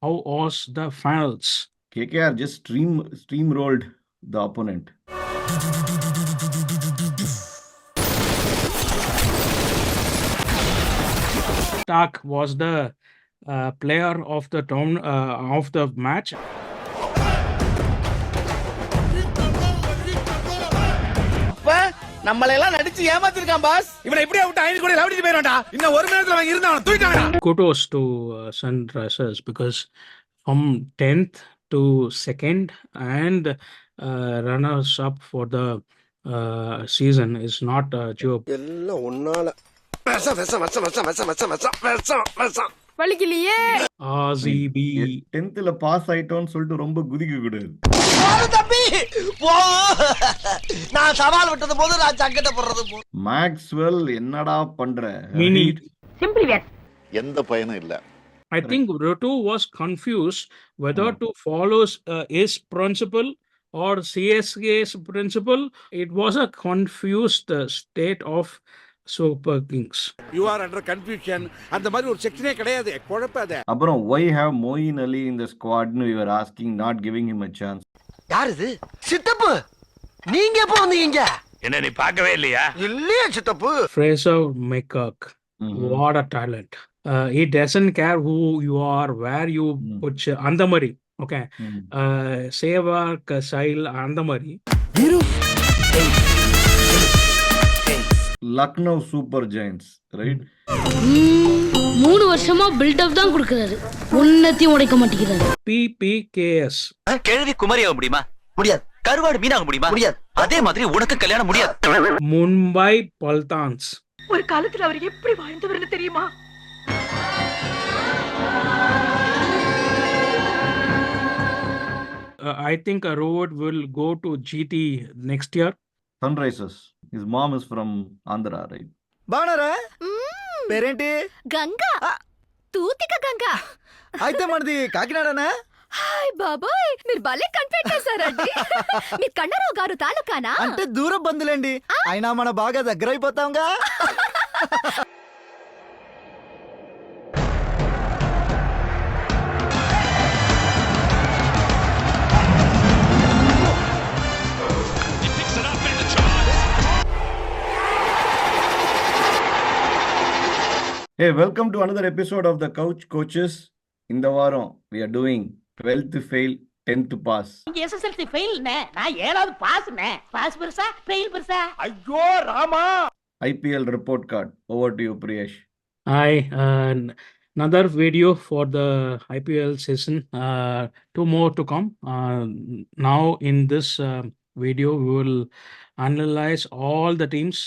how was the finals? KKR just steamrolled the opponent. Stark was the player of the match. நம்மளையெல்லாம் நடிச்சு ஏமாத்திருக்கான் pass. இவனை எப்படி out 5 கோடி லாவடிச்சு போயிரான்டா. இன்னும் ஒரு நேரத்துல அவன் இருந்தான் தூக்கிட்டாங்கடா. Kudos to Sunrisers because from 10th to 2nd and runners up for the season is not a joke. எல்லாம் ஒன்னால வலிக்கலையே. RCB 10th பாஸ் ஆயிட்டோம்னு சொல்லிட்டு ரொம்ப குதிக்க கூடாது. தம்பி நான் சவால் விட்டது போது நான் சங்கட்ட போடுறது போது. மேக்ஸ்வெல் என்னடா பண்ற? mini. சிம்பிளி வேர். எந்த பயனும் இல்ல. I think Roto was confused whether to follow his principle or CSK's principle. It was a confused state of Super Kings. You are under confusion. அந்த மாதிரி ஒரு செக்ஷனே கிடையாது. குழப்பாத. அப்புறம் why have Moeen Ali in the squad? We were asking, not giving him a chance. யார் இது? சித்தப்பு. நீங்க எப்போ வந்தீங்க? என்ன நீ பார்க்கவே இல்லையா? இல்லையே சித்தப்பு. Fraser McCook, what a talent. He doesn't care who you are, where you put அந்த மாதிரி. Okay. சேவாக் சைல் அந்த மாதிரி. Lucknow Super Giants, right? 3 வருஷமா பில்ட் அப் தான் கொடுக்கறாரு. ஒன்னத்தையும் உடைக்க மாட்டேங்கிறாரு. pbks. கேள்வி குமரியாக முடியுமா? முடியாது. கருவாடு மீனாக முடியுமா? முடியாது. அதே மாதிரி உனக்கு கல்யாணம் முடியாது. Mumbai Paltans. ஒரு காலத்துல அவர் எப்படி வாழ்ந்தவர்னு தெரியுமா? I think a road will go to GT next year. Sunrisers. His mom is from Andhra, right? బాణరా? పేరేంటి? గంగా. తూతిక గంగా. అయితే మనది కాకినాడనా? హాయ్ బాబాయ్ మీరు భలే కనిపెట్టేశారండి. మీరు కన్నరావు గారు తాలూకానా? అంటే దూర బంధులేండి. అయినా మన బాగా దగ్గర అయిపోతాంగా. Hey, welcome to another episode of the Couch Coaches. In the varam, we are doing 12th fail, 10th pass. SSLC fail நான் 7வது பாஸ் பாஸ் பெருசா ஃபெயில் பெருசா? ஐயோ Rama. IPL report card. Over to you, Priyesh. Hi, another video for the IPL season. 2 more to come. Now in this video, we will analyze all the teams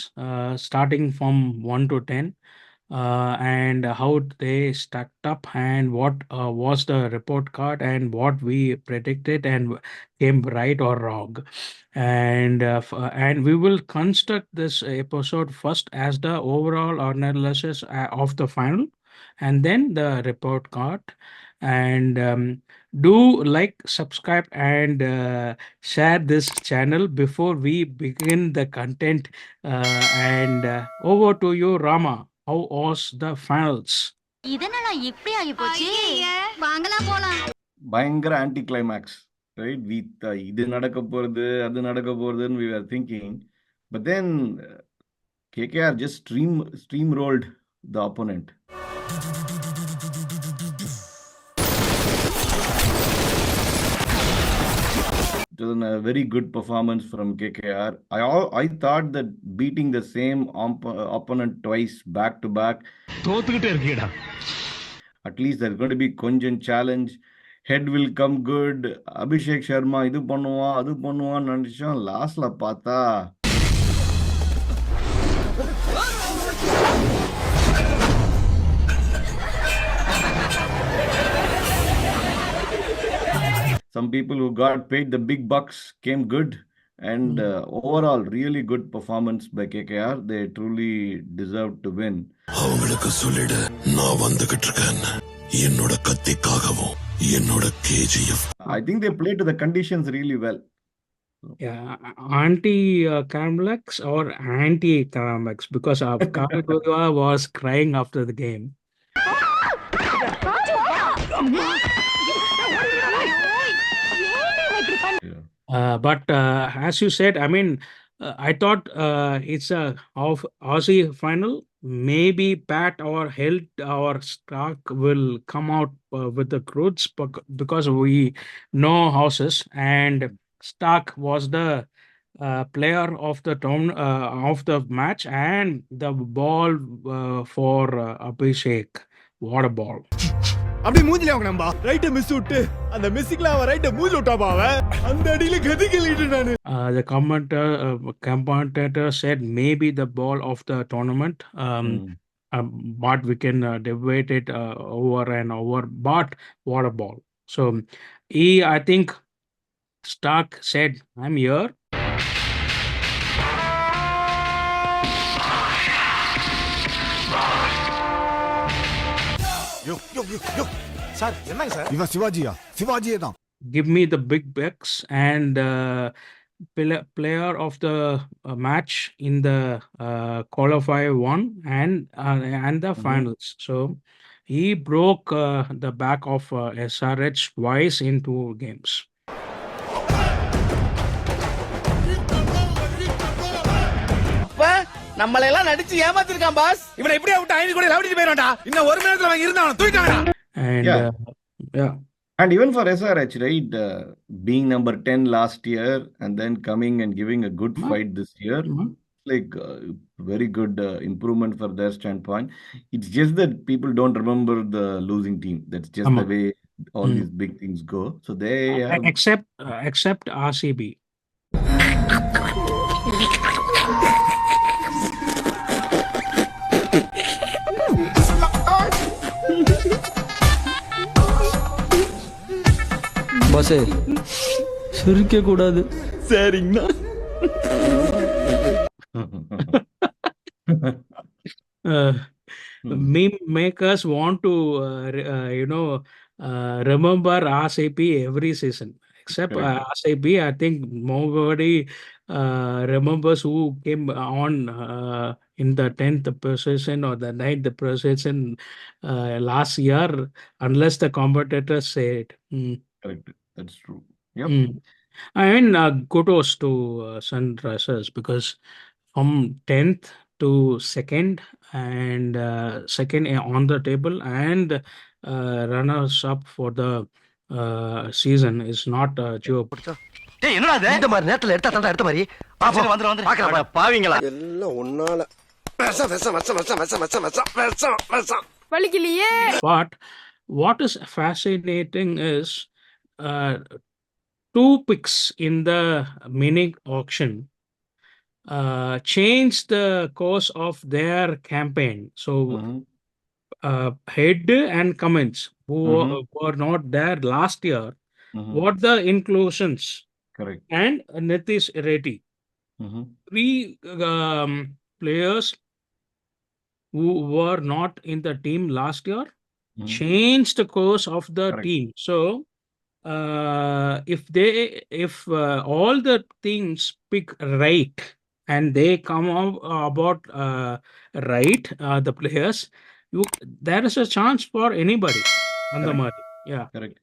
starting from 1 to 10. And how they stacked up and what was the report card and what we predicted and came right or wrong. And we will construct this episode first as the overall analysis of the final and then the report card. And do like, subscribe and share this channel before we begin the content. And over to you, Rama. How was the finals? இதனால இப்படி ஆகி போச்சு. வாங்கலாம் போலாம். பயங்கர anti climax, right? We இது நடக்க போறது அது நடக்க போறதுன்னு we were thinking, but then KKR just steamrolled the opponent. It was a very good performance from KKR. I thought that beating the same opponent twice back to back, at least there's going to be கொஞ்சம் challenge. Head will come good. Abhishek Sharma இது பண்ணுவான் அது பண்ணுவான்னு நினைச்சோம். லாஸ்ட்ல பார்த்தா some people who got paid the big bucks came good, and overall really good performance by KKR. They truly deserved to win. அவங்களுக்கு சொல்லிடு நான் வந்துகிட்டு இருக்கேன் என்னோட கத்திக்காகவும் என்னோட KGF. I think they played to the conditions really well. Yeah, anti-Carmex or anti-Carmex because Carmex was crying after the game. But as you said, I mean, I thought it's a of Aussie final. Maybe Pat or Health or Stark will come out with the crudes because we know houses, and Stark was the player of the of the match, and the ball for Abhishek. What a ball! அப்படியே மூஞ்சில அவங்க நம்பா ரைட்ட miss விட்டு அந்த மிஸ்ஸிங்ல அவன் ரைட்ட மூஞ்சி விட்டாப்பா அவன் அந்த அடியில கதி கழிட்டு நானு Commentator said maybe the ball of the tournament, but we can debate it over and over. But what a ball! So I think Stark said, "I'm here." Yo yo yo yo sir என்னங்க sir இவன் சிவாஜியே தான் Give me the big bucks and player of the match in the qualifier one and the finals. So he broke the back of SRH twice in 2 games. அப்ப நம்மள எல்லாம் நடிச்சு ஏமாத்திருக்கான் pass இவனை எப்படியா விட்டு 5 கோடி லாபடிட்டு போயிரான்டா இன்னும் ஒரு நேரத்துல அவன் இருந்தான் தூக்கிட்டாங்கடா And Yeah. yeah. And even for SRH, right, being number 10 last year and then coming and giving a good fight this year, like very good improvement for their standpoint. It's just that people don't remember the losing team. That's just the way all these big things go. So they have... except RCB. பாசே சிரிக்க கூடாது சரிங்கண்ணா Meme makers want to remember RCP every season except RCP. I think nobody remembers who came on in the 10th position or the 9th position last year unless the competitors say it. Correct, that's true. Yep. I mean, kudos to Sunrisers because from 10th to 2nd and second on the table and runners up for the season is not a joke. டேய் என்னடா இது இந்த மாதிரி நேரத்துல எடுத்தா தான்டா எடுத்த மாதிரி சரி வந்து பாக்கலாம் பாவீங்களா எல்லாம் ஒன்னால வெச வெச வெச வெச வெச வெச வெச வெச வெச வலிக்கலையே. But what is fascinating is uh, 2 picks in the mini auction changed the course of their campaign. So Head and Cummins, who were not there last year, what the inclusions. Correct. And Nitish Reddy. 3 players who were not in the team last year changed the course of the team. So if all the teams pick right and they come out about right, the players, there is a chance for anybody. Yeah. Correct.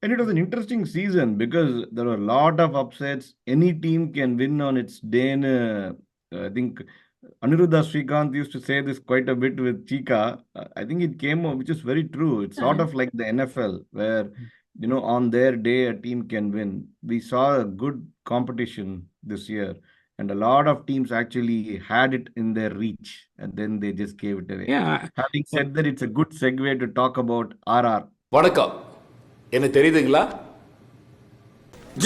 And it was an interesting season because there were a lot of upsets. Any team can win on its day. I think Aniruddha Srikanth used to say this quite a bit with Chika. I think it came, which is very true. It's sort of like the NFL where, on their day, a team can win. We saw a good competition this year. And a lot of teams actually had it in their reach. And then they just gave it away. Yeah. Having said that, it's a good segue to talk about RR. வணக்கம் என்ன தெரியுதுங்களா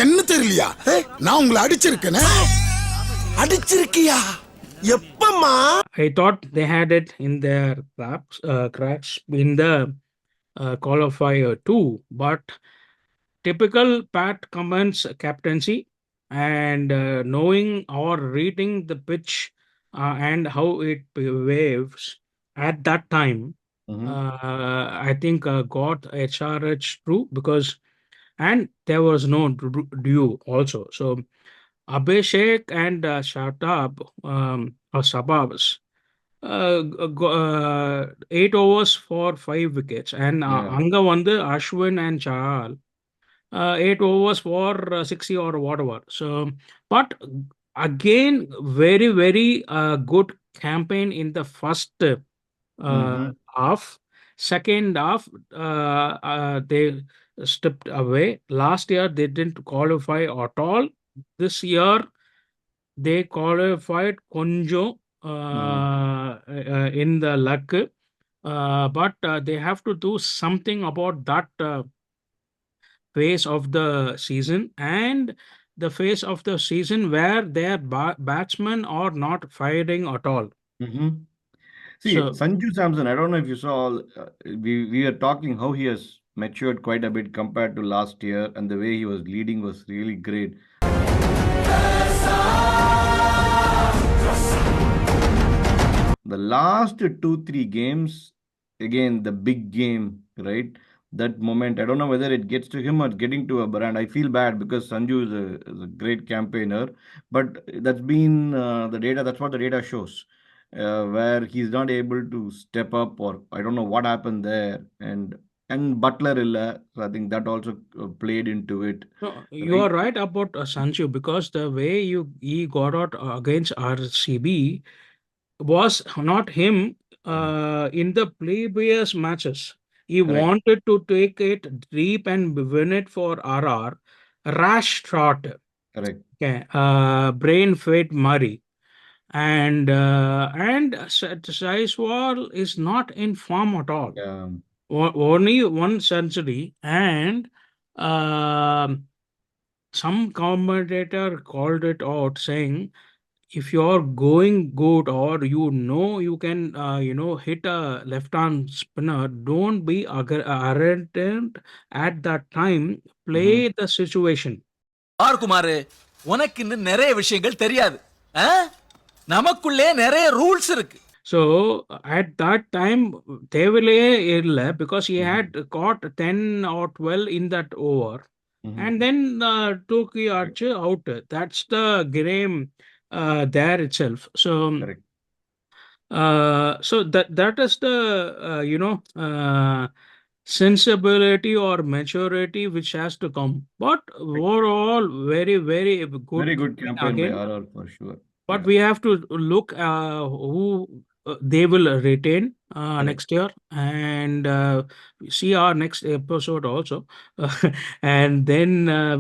என்ன தெரியலையா நான் உங்களை அடிச்சிருக்கேனே அடிச்சிருக்கியா எப்பம்மா I thought they had it in their cracks in the qualifier too, but typical Pat Cummins captaincy and knowing or reading the pitch and how it waves at that time, I think got HRH through because, and there was no due also. So Abhishek and Shatab or Sababs 8 overs for 5 wickets, and anga vandu Ashwin and Chahal 8 overs for 60 or whatever. So, but again, very, very good campaign in the first Mm-hmm. half. Second half, they stepped away. Last year, they didn't qualify at all. This year, they qualified Konjo in the luck. But they have to do something about that phase of the season and the phase of the season where their batsmen are not firing at all. Mm-hmm. See, So, Sanju Samson, I don't know if you saw, we are talking how he has matured quite a bit compared to last year, and the way he was leading was really great. The last 2, 3 games, again, the big game, right? That moment, I don't know whether it gets to him or getting to a brand. I feel bad because Sanju is a great campaigner, but that's been the data, that's what the data shows. Where he's not able to step up, or I don't know what happened there. And Butler illa, so I think that also played into it, no, you right? are right about Sanchu because the way he got out against RCB was not him in the previous matches. He Correct, wanted to take it deep and win it for RR. Rash shot. correct. Okay. Brain fate Murray. And Saiswal is not in form at all. Um, Only one century, and um some commentator called it out, saying if you're going good or you can hit a left arm spinner, don't be arrogant at that time. mhm. Play the situation. R Kumar உனக்கு இன்னும் நிறைய விஷயங்கள் தெரியாது ஆ? நமக்குள்ளே நிறைய rules இருக்கு. So at that time, Devile illa because he Mhm. had caught 10 or 12 in that over, Mhm. and then took the archer out. That's the game there itself. So Correct. so that is the sensibility or maturity which has to come. But overall, very very good Very good campaign campaign by again. RR for sure. But Yeah, we have to look who they will retain correct, next year, and see our next episode also. And then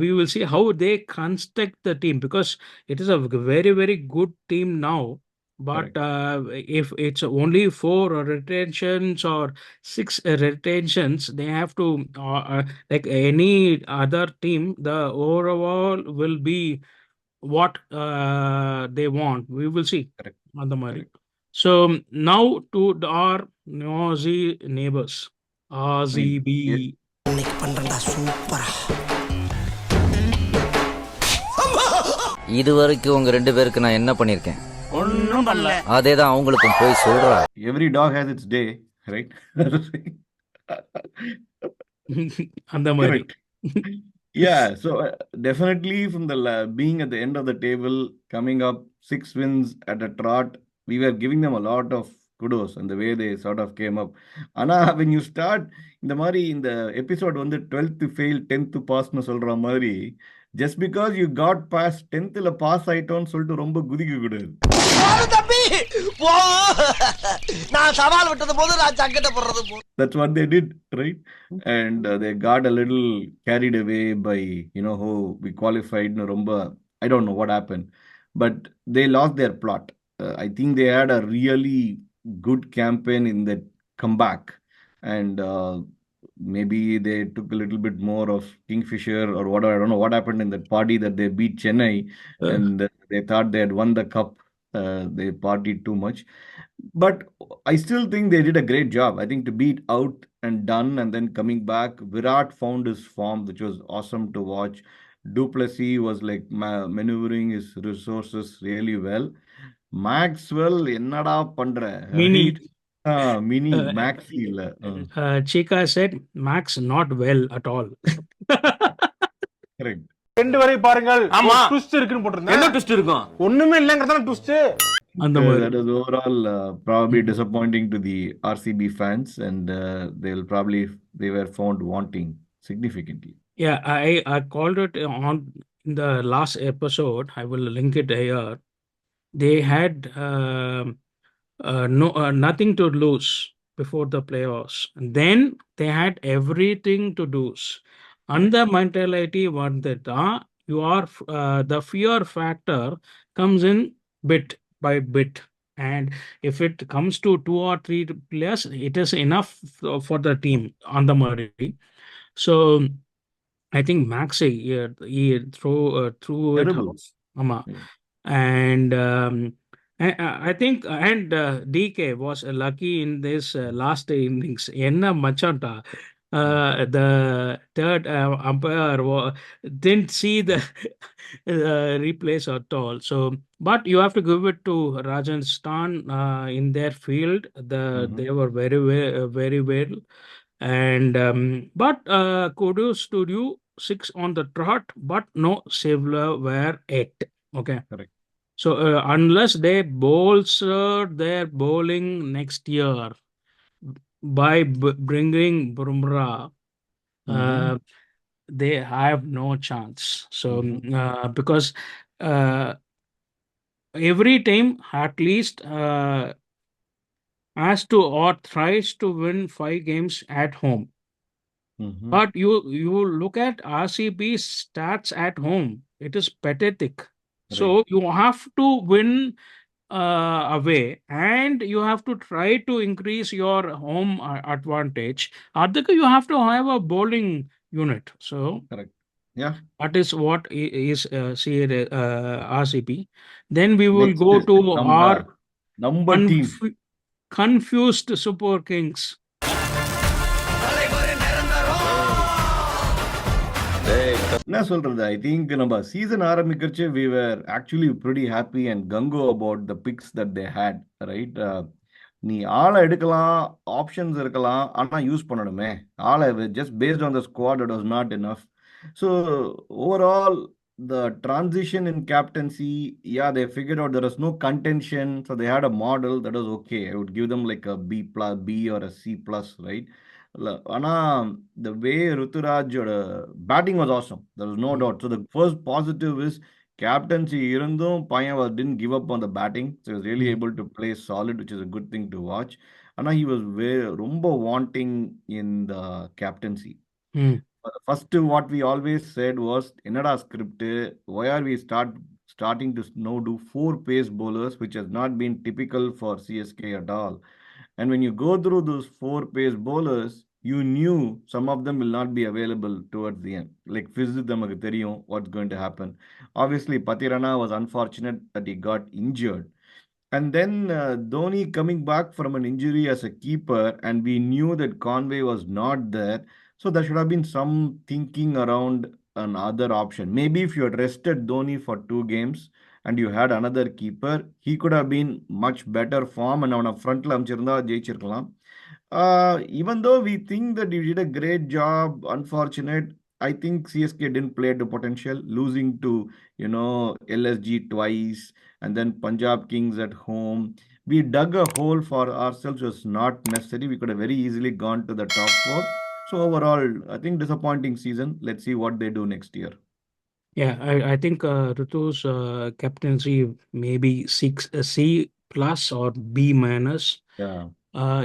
we will see how they construct the team, because it is a very very good team now. But correct, if it's only 4 retentions or 6 retentions, they have to like any other team, the overall will be what they want. We will see correct, on the Mari. correct. So now to our nosy neighbors, I mean, RZB. இன்னைக்கு பண்றேன்டா சூப்பரா. இது வரைக்கும் உங்க 2 பேருக்கு நான் என்ன பண்ணிருக்கேன்? ஒண்ணும் பண்ணல. அதேதான் அவங்களுக்கும் போய் சொல்றா. every dog has its day, right? on the Mari. Correct. Yeah, so definitely from the being at the end of the table, coming up 6 wins at a trot, we were giving them a lot of kudos and the way they sort of came up. Ana, when you start in the episode வந்து 12th to fail, 10th to pass னு சொல்ற மாதிரி, just because you got past 10th ல pass ஆயிட்டோன்னு சொல்லிட்டு ரொம்ப குதிக்க கூடாது. தம்பி போ. நான் சவால் விட்டது போது நான் சங்கட்ட போடுறது போ. That's what they did, right? And they got a little carried away by, how we qualified. No, romba, I don't know what happened, but they lost their plot. I think they had a really good campaign in that comeback. And maybe they took a little bit more of Kingfisher or whatever. I don't know what happened in that party that they beat Chennai, and they thought they had won the cup. They partied too much. But I still think they did a great job. I think to beat out and done and then coming back, Virat found his form, which was awesome to watch. Duplessis was like maneuvering his resources really well. Maxwell, என்னடா பண்ற, Mini. right? Mini, Uh, Maxi இல்ல. Chika said, Max not well at all. Correct. ரெண்டு வரை பாருங்கள். ஆமா. Twist இருக்குன்னு போட்டிருந்தேன். என்ன ட்விஸ்ட் இருக்கும்? ஒண்ணுமே இல்லங்கறதான twist. on the Mari. That is overall probably disappointing to the RCB fans, and they were found wanting significantly. Yeah, I called it on in the last episode. I will link it here. They had no nothing to lose before the playoffs. Then they had everything to lose. And Correct. the mentality was that you are the fear factor comes in bit by bit. And if it comes to two or three players, it is enough for the team on the Murray. So I think Maxey threw it out. Terrible. Ama. Yeah. And I think DK was lucky in this last innings. Enna machanta. The third umpire didn't see the replays at all. So, but you have to give it to Rajasthan in their field. They were very well, and but kudos to you, six on the trot, but no silverware yet. Okay. Correct. So unless they bolster their bowling next year by bringing Bumrah, Mm-hmm. uh, they have no chance. So Mm-hmm. because uh, every team at least has to or tries to win 5 games at home. Mm-hmm. But you look at RCB stats at home, it is pathetic. Right. So you have to win away, and you have to try to increase your home advantage. Adhika, you have to have a bowling unit. So Correct. Yeah. that is what is RCB. Then we will Next, go to our number team. confused Super Kings. என்ன சொல்றது? I think நம்ம season ஆரம்பிக்கிறச்சே we were actually pretty happy and gung-ho about the picks that they had, right? நீ ஆளை எடுக்கலாம், options இருக்கலாம், ஆனா use பண்ணணுமே. ஆளை just based on the squad, it was not enough. So overall, the transition in captaincy, yeah, they figured out there was no contention, so they had a model that was okay. I would give them like a B plus, B or a C plus, right? ஆனா the way ருத்துராஜோட batting was awesome. There was no doubt. So the first positive is captaincy இருந்தும் பையன் didn't give up on the batting. So he was really Mm, able to play solid, which is a good thing to watch. ஆனா he was very ரொம்ப wanting in the captaincy. mm, First, what we always said was, என்னடா script, why are we starting to now do four pace bowlers, which has not been typical for CSK at all. And when you go through those four pace bowlers, you knew some of them will not be available towards the end. Like Fizz நமக்கு தெரியும் what's going to happen. Obviously, Patirana was unfortunate that he got injured. And then Dhoni coming back from an injury as a keeper, and we knew that Conway was not there. So there should have been some thinking around another option. Maybe if you had rested Dhoni for 2 games and you had another keeper, he could have been much better form and on a front அமைச்சிருந்தா ஜெயிச்சிருக்கலாம். Even though we think that you did a great job, unfortunate, I think CSK didn't play to potential, losing to, LSG twice and then Punjab Kings at home. We dug a hole for ourselves, was not necessary. We could have very easily gone to the top four. So overall, I think disappointing season. Let's see what they do next year. Yeah, I think Ritu's captaincy maybe six C plus or B minus. Yeah.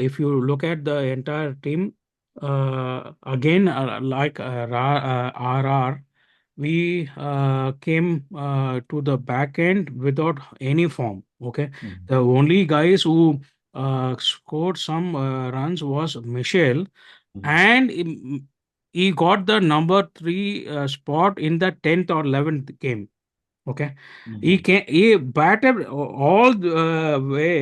If you look at the entire team, again, like RR, we came to the back end without any form. Okay, Mhm. the only guys who scored some runs was Michelle, Mhm. and he got the number three spot in the 10th or 11th game. Okay, Mhm. he batted all the way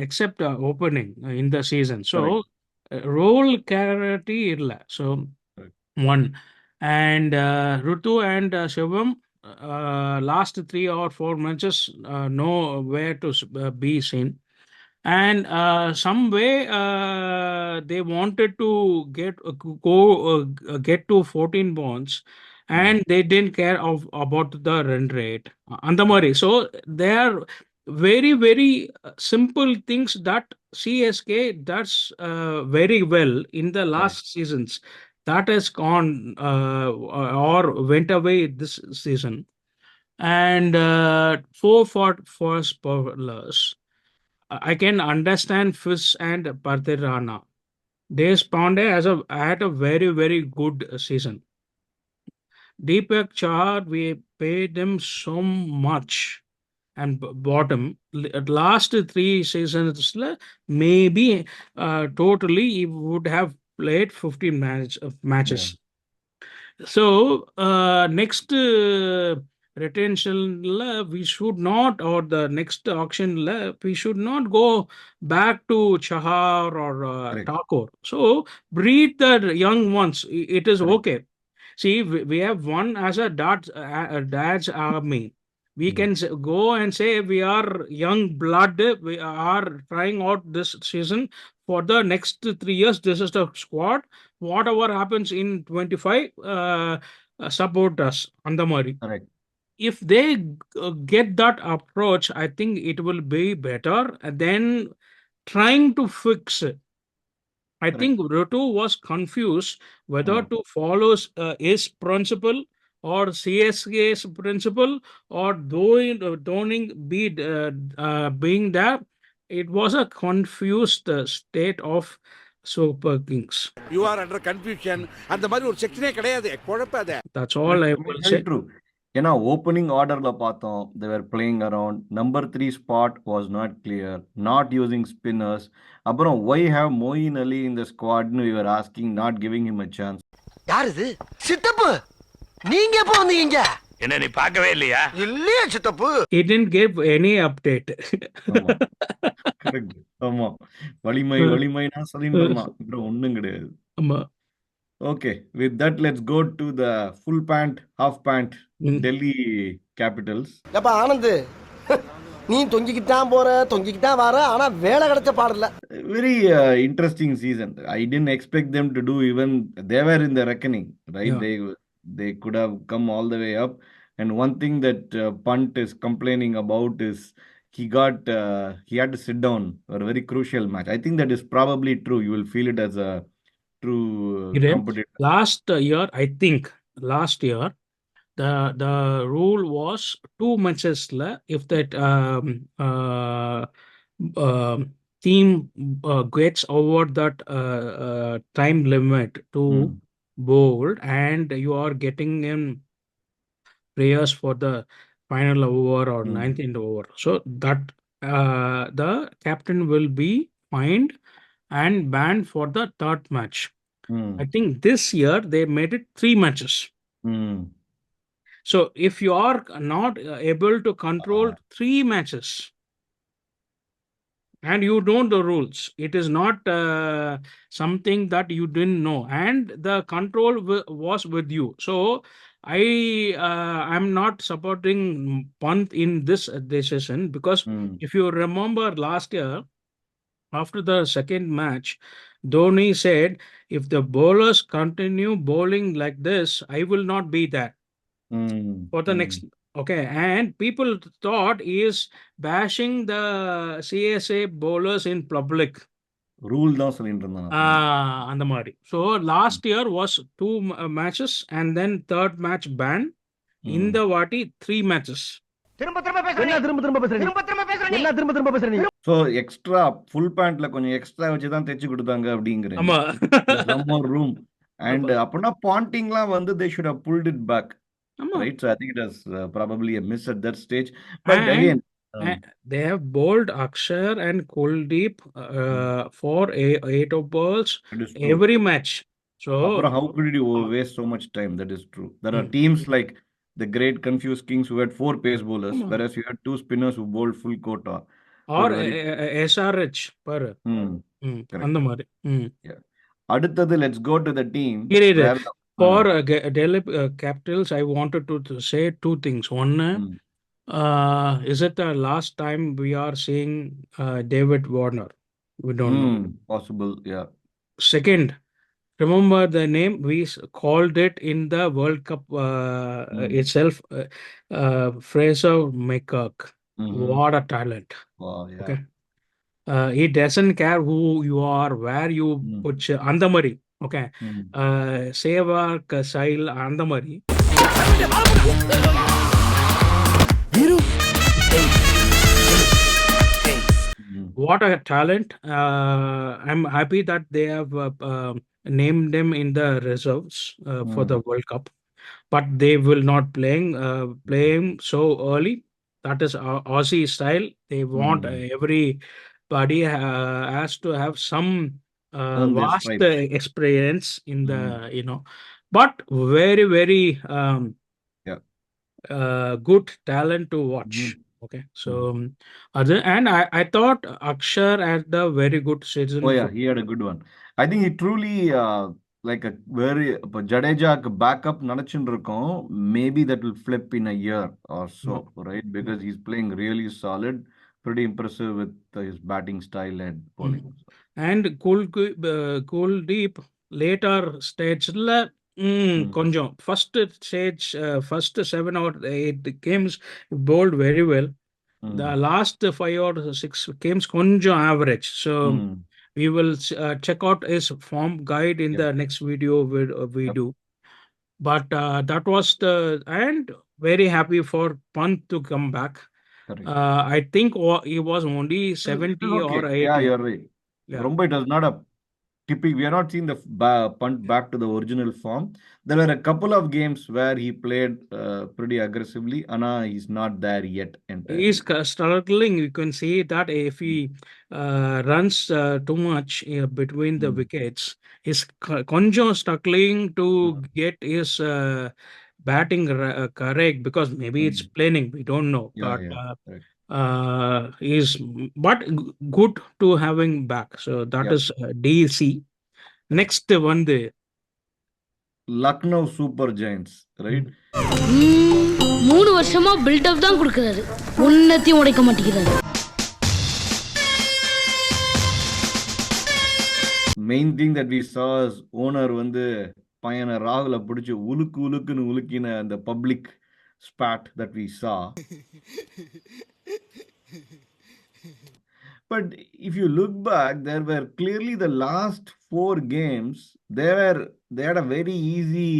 except opening in the season. Correct. So role clarity illa. So Correct. one, and Rutu and Shivam last 3 or 4 matches nowhere to be seen. And some way they wanted to get to 14 bonds, Mhm. and they didn't care about the run rate. Andamari. So they are very simple things that CSK does very well in the Correct. last seasons. that is gone or went away this season. And four for first bowlers. I can understand Fish and Parthirana. Desh Pandey had a very good season. Deepak Chahar, we paid him so much and bottom last three seasons maybe totally he would have played 15 Yeah, matches. So next retention we should not, or the next auction we should not go back to Chahar or correct, Thakur. So breed the young ones. It is correct. okay. See, we have one as a dad's army. We Mm. can go and say we are young blood. We are trying out this season for the next 3 years. This is the squad. Whatever happens in 25, support us. Andamari. Correct. If they get that approach, I think it will be better than trying to fix it. I Correct. think Rutu was confused whether Mm. to follow his principle or CSK's principle or being there. It was a confused state of Super Kings. You are under confusion அந்த மாதிரி ஒரு செக்ஷனே கிடையாது குழப்பாத. That's all Correct. I I mean, will very say. true. ஏன்னா opening ஆர்டர்ல பார்த்தோம் they were playing around. Number 3 spot was not clear, not using spinners. அப்புறம் why have Moeen Ali in the squad we were asking, not giving him a chance. யார் இது? சித்தப்பு. நீங்க எப்போ வந்தீங்க? என்ன நீ பார்க்கவே இல்லையா? இல்லையே சித்தப்பு. He didn't give any update. ஆமா, கரெக்ட். ஆமா, வலிமை வலிமைனா சொல்லிட்டு இருந்தான், அப்புறம் ஒண்ணும் கிடையாது. ஆமா. Okay, with that let's go to the full pant, half pant Delhi Capitals. எப்ப ஆனந்த் நீ தொங்கிக்கிட்டு தான் போற தொங்கிக்கிட்டு தான் வர ஆனா வேலை கிடைச்ச பாடல. Very interesting season. I didn't expect them to do even. They were in the reckoning, right? Yeah. They could have come all the way up. And one thing that Punt is complaining about is he had to sit down for a very crucial match. I think that is probably true. You will feel it as a true competitor. Last year, I think last year the rule was 2 matches if that team gets over that time limit to bowl and you are getting in players for the final over or 19th over, so that the captain will be fined and banned for the third match. I think this year they made it 3 matches. So if you are not able to control 3 matches and you know the rules, it is not something that you didn't know and the control was with you. So I'm not supporting Pant in this decision because if you remember last year, after the second match, Dhoni said, if the bowlers continue bowling like this, I will not be there for the next. Okay, and people thought he is bashing the CSA bowlers in public. Rule தான் சொல்லிட்டு இருந்தான். அந்த மாதிரி. So last year was 2 matches and then third match ban. இந்த வாட்டி 3 matches. So extra full pantல கொஞ்சம் extra வச்சு தான் தைச்சு கொடுத்தாங்க அப்படிங்கறேன். ஆமா. Some more room. And அப்பனா பாண்டிங்லாம் வந்து they should have pulled it back. Right, so I think it was probably a miss at that stage. But again, they have bowled Akshar and Kuldeep for 8 balls every match. So how could you waste so much time? That is true. There are teams like the great confused Kings who had 4 pace bowlers, whereas you had 2 spinners who bowled full quota. Or SRH per. அந்த மாதிரி. Yeah. அடுத்தது let's go to the team. For Delhi Capitals, I wanted to say 2 things. One, is it the last time we are seeing David Warner? We don't know. Possible, yeah. Second, remember the name we called it in the World Cup itself, Fraser McCook. What a talent. Wow, yeah. Okay. He doesn't care who you are, where you put andamari. Okay. ம். சேவாக் சைல் அந்த மாதிரி. ம். What a talent. I'm happy that they have named them in the reserves for the ம். World Cup, but they will not playing so early. That is Aussie style. They want ம். everybody has to have some Earn their vast stripes. experience in the, ம். but very, very Yeah. good talent to watch. ம். Okay, so ம். other and I thought Akshar had a very good season. Oh yeah, he had a good one. I think he truly like a very இப்போ ஜடேஜாக்கு backup நினைச்சுட்டு இருக்கோம். Maybe that will flip in a year or so, No, right? Because he's playing really solid, pretty impressive with his batting style and bowling. mm. And Kuldeep later stageல Mm. கொஞ்சம் first stage first 7 or 8 games bowled very well. The Mm. last 5 or 6 games கொஞ்சம் average. So Mm. we will check out his form guide in Yep. the next video we Yep. do. But that was the and very happy for Pant to come back. Correct. I think he was only It 70 is or okay. Yeah, 80. you're right. Yeah. Romba, it was not a typical. We are not seeing the punt back to the original form. There were a couple of games where he played pretty aggressively. Anna, he's not there yet He is entirely. struggling. You can see that if he runs too much between the Mm. wickets, he's கொஞ்சம் struggling to get his batting correct because maybe it's Mm. planning. We don't know, Yeah, but yeah. Correct. is but good to having back. So that Yeah. is DC. Next one the Lucknow Super Giants, right? 3 வருஷமா build up தான் கொடுக்கறாரு. உன்னத்தையும் உடைக்க மாட்டேங்கிறாரு. Main thing that we saw is owner வந்து பையனை ராகுல பிடிச்சு உலுக்கு உலுக்குன்னு உலுக்கின அந்த public spat that we saw. But if you look back, there were clearly the last 4 games, they had a very easy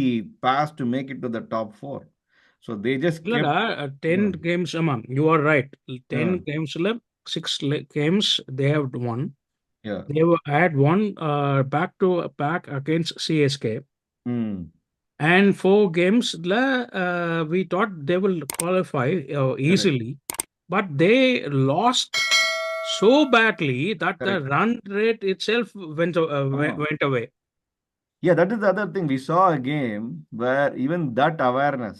pass to make it to the top 4. So they just kept. இல்லடா 10 games ஆமா you are right. 10 Yeah. gamesல 6 games they have won. Yeah. They had won back to back against CSK. Mm. And 4 games we thought they will qualify easily, but they lost so badly that the Correct. run rate itself went away. Yeah, that is the other thing. We saw a game where even that awareness,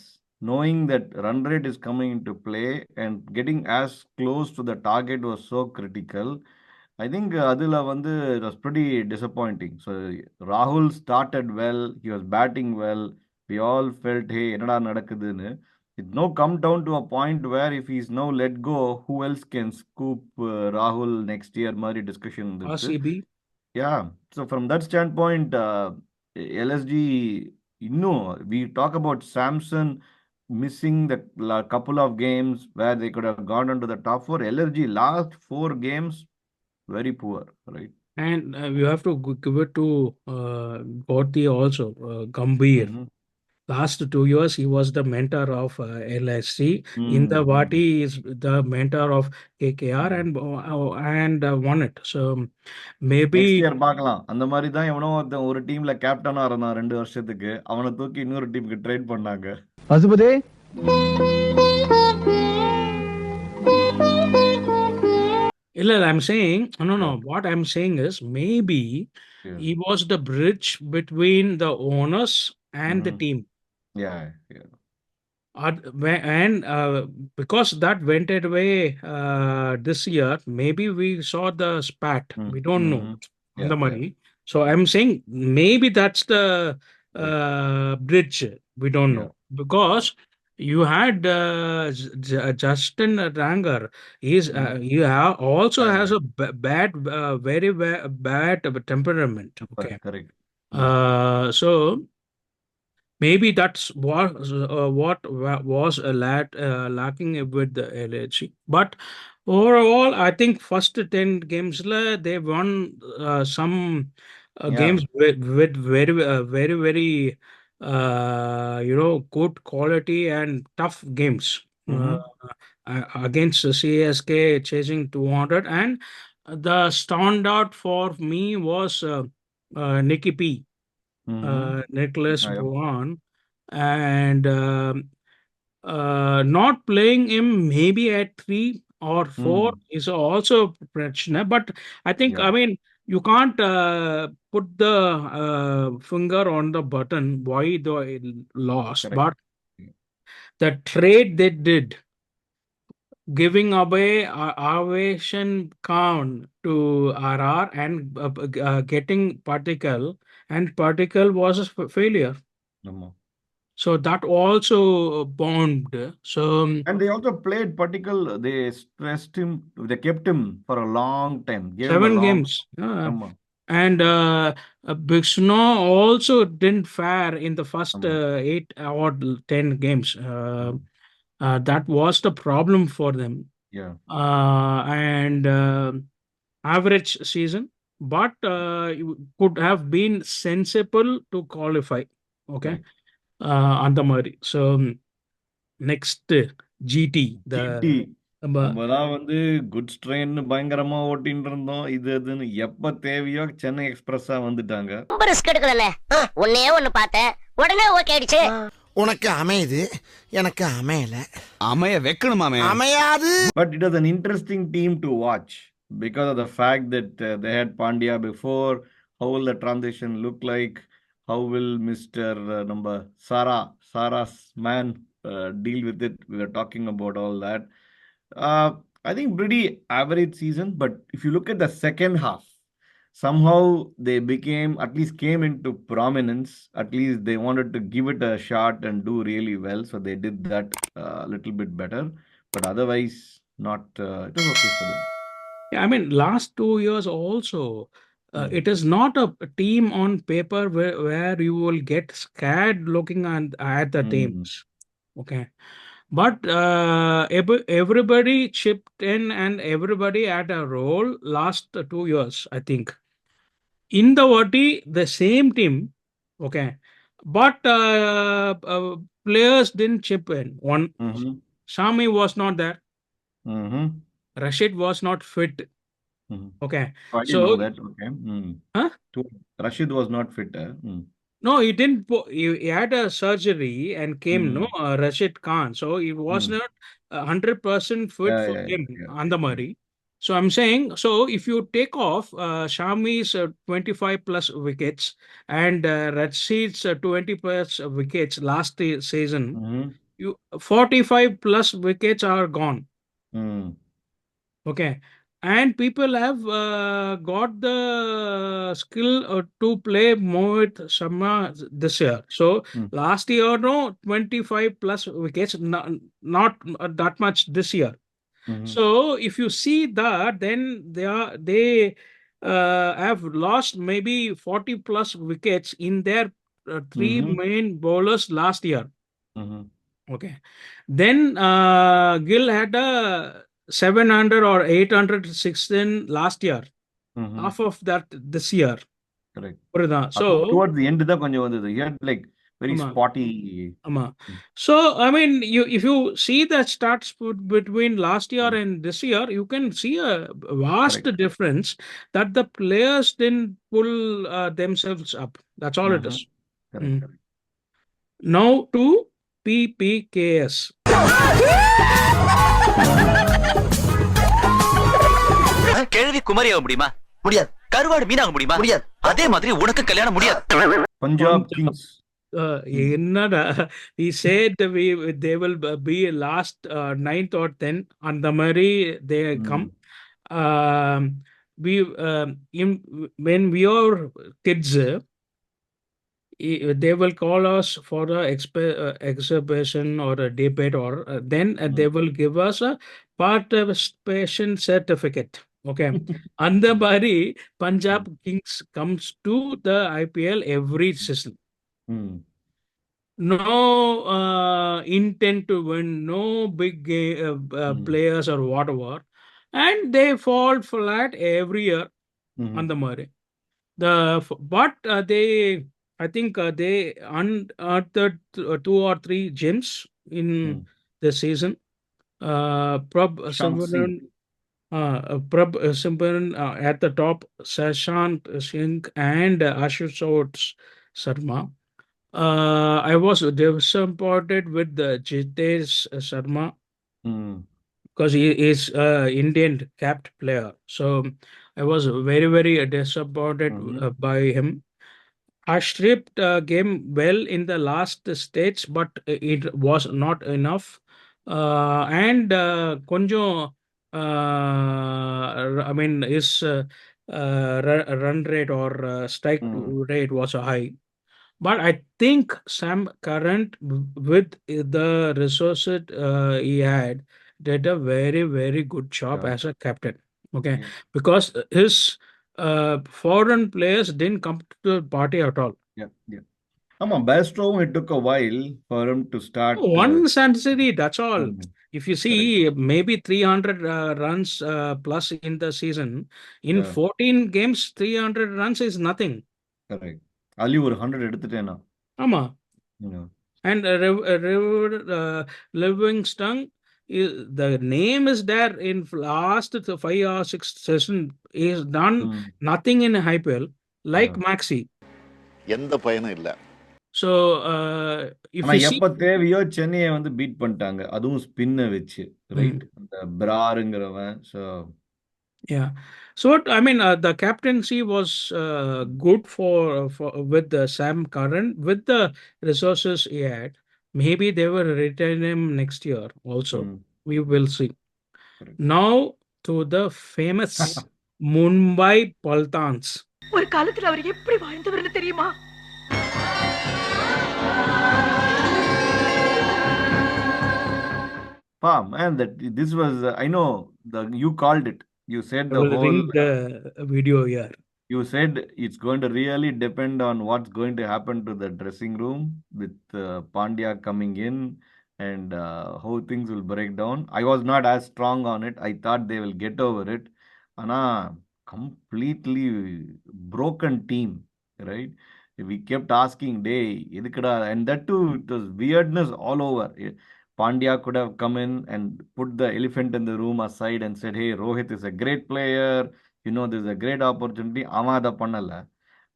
knowing that run rate is coming into play and getting as close to the target was so critical. I think Adila Vandu, it was pretty disappointing. So Rahul started well, he was batting well. We all felt, hey, enada nadakudunu. It now come down to a point where if he's now let go, who else can scoop Rahul next year? Mari discussion. RCB. Yeah. So from that standpoint, LSG, we talk about Samson missing the couple of games where they could have gone into the top 4. LSG last 4 games, very poor, right? And we have to give it to Gauthier also, Gambhir. Mhm. Last 2 years, he was the mentor of LSC. In the Mm. Vati is the mentor of KKR and won it. So maybe Next year பார்க்கலாம். அந்த மாதிரி தான் எவனோ ஒரு டீம்ல கேப்டனா இருந்தான் 2 வருஷத்துக்கு. அவனை தூக்கி இன்னொரு டீமுக்கு ட்ரேட் பண்ணாங்க. பசுபதே Illa, I'm saying no. Yeah. What I'm saying is maybe Yeah. he was the bridge between the owners and the Mhm. team. Yeah, yeah. And because that went away this year, maybe we saw the spat. Mm. We don't know Mhm. on Yeah, the yeah. money. So I'm saying maybe that's the bridge. We don't know Yeah. because you had Justin Ranger. He also Yeah, has yeah. a bad, very bad temperament. Okay. Correct. So maybe that's what was lacking with the LHC. But overall, I think first 10 games they won some games with very good quality and tough games against the CSK chasing 200, and the standout for me was Nicky P, Nicholas Buan, and not playing him maybe at 3 or 4 is also practitioner. But I think, I mean, you can't put the finger on the button why they lost, but the trade they did, giving away Avation Khan to RR and getting Particle, and Particle was a failure. So that also bombed. So And they also played particle. They stressed him. They kept him for a long time. Gave him a 7 long. games. Amma. And Big Snow also didn't fare in the first Amma. 8 or 10 games. That was the problem for them. Yeah. And average season, but you could have been sensible to qualify. Okay. Correct. On the Murray. So next GT, the GT. நம்மலாம் வந்து good train பயங்கரமா ஓட்டின்னு இருந்தோம். இது அதுன்னு எப்ப தேவையோ சென்னை எக்ஸ்பிரஸா வந்துட்டாங்க. ரொம்ப ரிஸ்க் எடுக்கலண்ணே. ஒன்னே ஒன்னு பார்த்தேன், உடனே ஓகே ஆயிடுச்சு. உனக்கு அமையுது, எனக்கு அமையல. அமைய வைக்கணுமாமே. அமையாது. But it was an interesting team to watch because of the fact that they had Pandya before. How will the transition look like? How will Mr. Number Sarah's man deal with it? We were talking about all that. I think pretty average season, but if you look at the second half, somehow they became, at least came into prominence. At least they wanted to give it a shot and do really well, so they did that a little bit better. But otherwise, not. It was okay for them. Yeah, I mean, last 2 years also, it is not a team on paper where you will get scared looking at the teams. Okay. But everybody chipped in and everybody had a role last 2 years, I think. In the Vati, the same team, okay, but players didn't chip in. One, Shami was not there. Rashid was not fit. Okay, I didn't know that. Okay. Huh? Rashid was not fit. No, he didn't. He had a surgery and came. No, Rashid Khan. So he was not 100% fit for him on the Murray. So I'm saying, so if you take off Shami's 25 plus wickets and Rashid's 20 plus wickets last season, you 45 plus wickets are gone. Okay. And people have got the skill to play Mohit Sharma this year. So last year, no, 25 plus wickets, not that much this year. So if you see that, then they have lost maybe 40 plus wickets in their 3 main bowlers last year. Okay. Then Gill had a 700 or 816 last year. Half of that this year. Correct. So towards the end, he had like very spotty. So I mean, if you see the stats between last year and this year, you can see a vast difference that the players didn't pull themselves up. That's all it is. Correct. Now to pbks. கேள்வி குமரியாக முடியுமா? முடியாது. கருவாடு மீனாக முடியுமா? முடியாது. அதே மாதிரி உனக்கு கல்யாணம் முடியாது. Punjab Kings. He said they will be last 9th or 10th on the Murray they come. When we are kids, they will call us for a exhibition or a debate, or then they will give us a participation certificate. Okay. And the Bari Punjab Kings comes to the IPL every season. No intent to win, no big players or whatever, and they fall flat every year on the Murray. But they, I think they unearthed two or three gems in the season. Shanksy. Prab Simran at the top, Sashant Singh and Ashutosh Sharma. I was disappointed with the Jitesh Sharma Hmm. because he is Indian capped player. So I was very disappointed Mhm. by him. Ashtrip game well in the last stage, but it was not enough. And Konjo, I mean, his run rate or strike Hmm. rate was high. But I think Sam Current, with the resources he had, did a very good job Yeah. as a captain. Okay, Yeah. because his foreign players didn't come to the party at all. Yeah. Yeah. Bastrov, it took a while for him to start. One century, that's all. Mm, If you correct. see, maybe 300 runs plus in the season. In Yeah. 14 games, 300 runs is nothing. Correct. Ali ஒரு 100 எடுத்துட்டேனா. ஆமா. You know. And Livingston, the name is there in last 5 or 6 session. Is done Mm, nothing in IPL like yeah. Maxi. எந்த பயனும் இல்ல. So if ஆனா you see, எப்ப தேவையோ சென்னையை வந்து பீட் பண்ணிட்டாங்க. அதுவும் ஸ்பின்ன வச்சு. ரைட். mm, அந்த பிராருங்கிறவன். So yeah. So what I mean, the captaincy was good for with Sam Curran with the resources he had. Maybe they will retain him next year also. mm, We will see. correct. Now to the famous Mumbai Paltans. ஒரு காலத்துல அவர் எப்படி வாழ்ந்தவர்னு தெரியுமா? Man, this was I know you called it. You said I the will whole. bring the video here. You said it's going to really depend on what's going to happen to the dressing room with Pandya coming in and how things will break down. I was not as strong on it. I thought they will get over it. Ana completely broken team, right? We kept asking, day, and that too, it was weirdness all over. Pandya could have come in and put the elephant in the room aside and said, hey, Rohit is a great player. There's a great opportunity. அவன் அதை பண்ணல.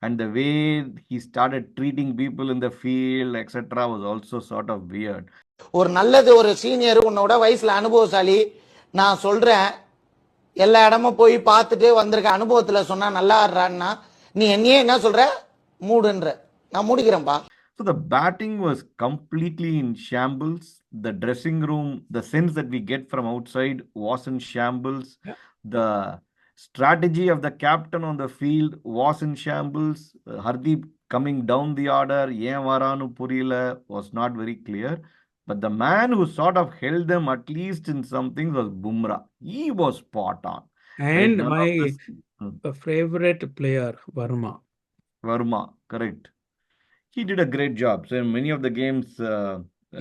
And the way he started treating people in the field, etc., was also sort of weird. ஒரு நல்லது ஒரு senior உன்னோட வயசுல அனுபவசாலி நான் சொல்றேன் எல்லா இடமும் போய் பார்த்துட்டு வந்திருக்க அனுபவத்துல சொன்னா நல்லா ஆடுறான்னா நீ என்னையே என்ன சொல்ற மூடுன்ற நான் மூடிக்கிறேன்பா. So the batting was completely in shambles. The dressing room, the sense that we get from outside was in shambles. Yeah. The strategy of the captain on the field was in shambles. Hardeep coming down the order, ஏன் வரான்னு புரியல, was not very clear. But the man who sort of held them at least in some things was Bumrah. He was spot on. Right? And None of my this. favorite player, Verma. Verma, correct. He did a great job. So in many of the games,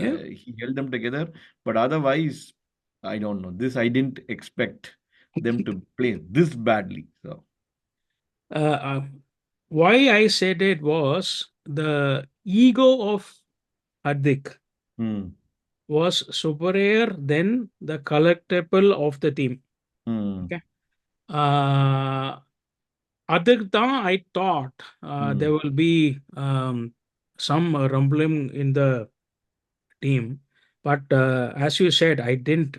Yeah. he held them together. But otherwise, I don't know. This I didn't expect them to play this badly. So Why I said it was the ego of Hardik was superior than the collectible of the team. Okay. Other than I thought there will be some rumbling in the team, but as you said, I didn't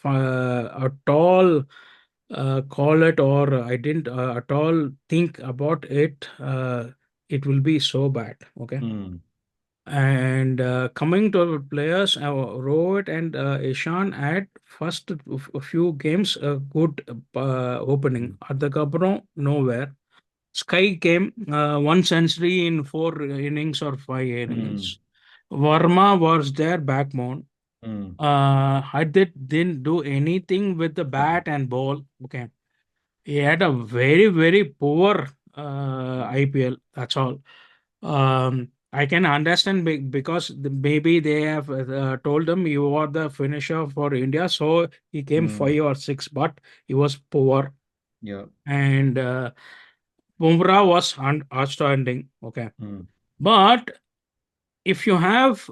at all call it, or I didn't at all think about it. It will be so bad. Okay. And coming to our players, Rohit and Ishan had first few games a good opening. At the Gabron, nowhere. Sky came 1 century in 4 innings or 5 innings. Verma was their backbone. I didn't do anything with the bat and ball. Okay. He had a very poor IPL. That's all. I can understand because maybe they have told him you are the finisher for India, so he came 5 or 6, but he was poor. yeah. And Bumrah was outstanding. Okay. Mm. But if you have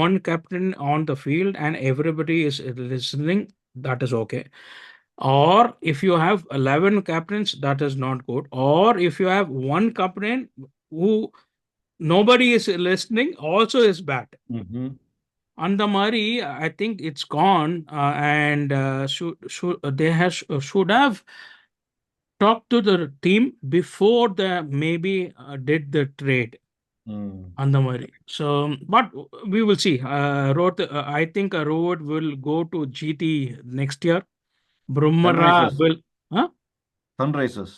one captain on the field and everybody is listening, that is okay. Or if you have 11 captains, that is not good. Or if you have one captain who nobody is listening, also is bad. Mm-hmm. Andamari, I think it's gone, and should have talked to the team before the maybe did the trade. Mm. Andamari. So, but we will see. I think Rohit will go to GT next year. Brumara Sunrisers. will. Huh? Sunrisers.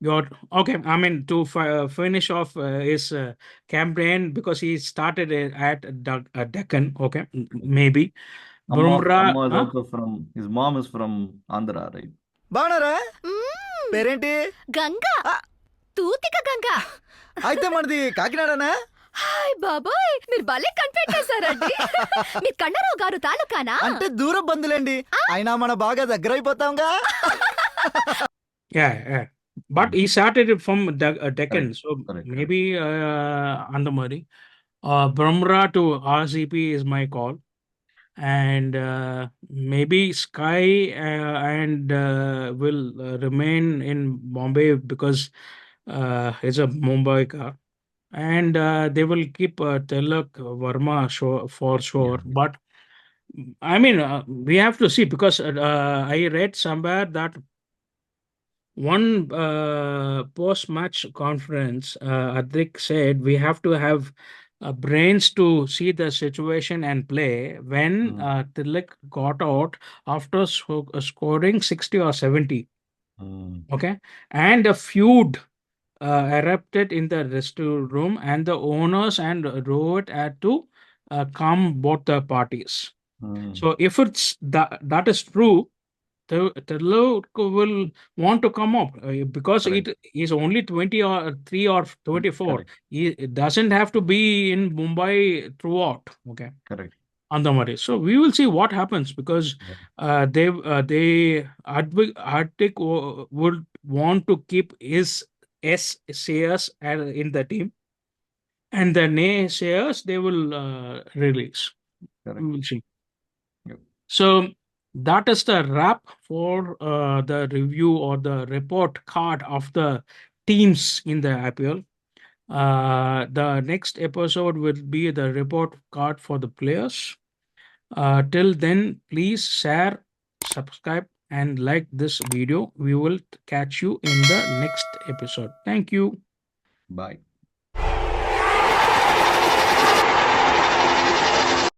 Your okay. I mean to finish off his campaign because he started it at Deccan. Okay, maybe Brumra. Amma is Huh? also from, his mom is from Andhra, right? బాగున్నారా పేరేంటి గంగా తూతిక గంగా అయితే మనది కాకినాడనా hi బాబాయ్ మీరు భలే కనిపెట్టేశారండి మీరు కన్నరావు గారు తాలూకానా అంటే దూరం బంధులేండి అయినా మన బాగా దగ్గర అయిపోతాంగా Yeah. But he started it from Deccan, Correct. so Correct. maybe Andamari. Brumra to RCP is my call. And maybe Sky and will remain in Bombay because it's a Mumbai car, and they will keep Tilak Verma for sure. Yeah. But I mean, we have to see because I read somewhere that one post-match conference, Adrik said we have to have brains to see the situation and play when Tilak got out after scoring 60 or 70. Mm. Okay. And a feud erupted in the restroom room, and the owners and Rohit had to calm both the parties. Mm. So if it's that is true, the load will want to come up because Correct. it is only 20 or 3 or 24. Correct. It doesn't have to be in Mumbai throughout. Okay. Correct. Andamari. So we will see what happens because they Hardik would want to keep his sayers in the team, and the naysayers they will release. Correct. We will see. Yep. So that is the wrap for the review or the report card of the teams in the IPL. The next episode will be the report card for the players. Till then, please share, subscribe, and like this video. We will catch you in the next episode. Thank you. Bye.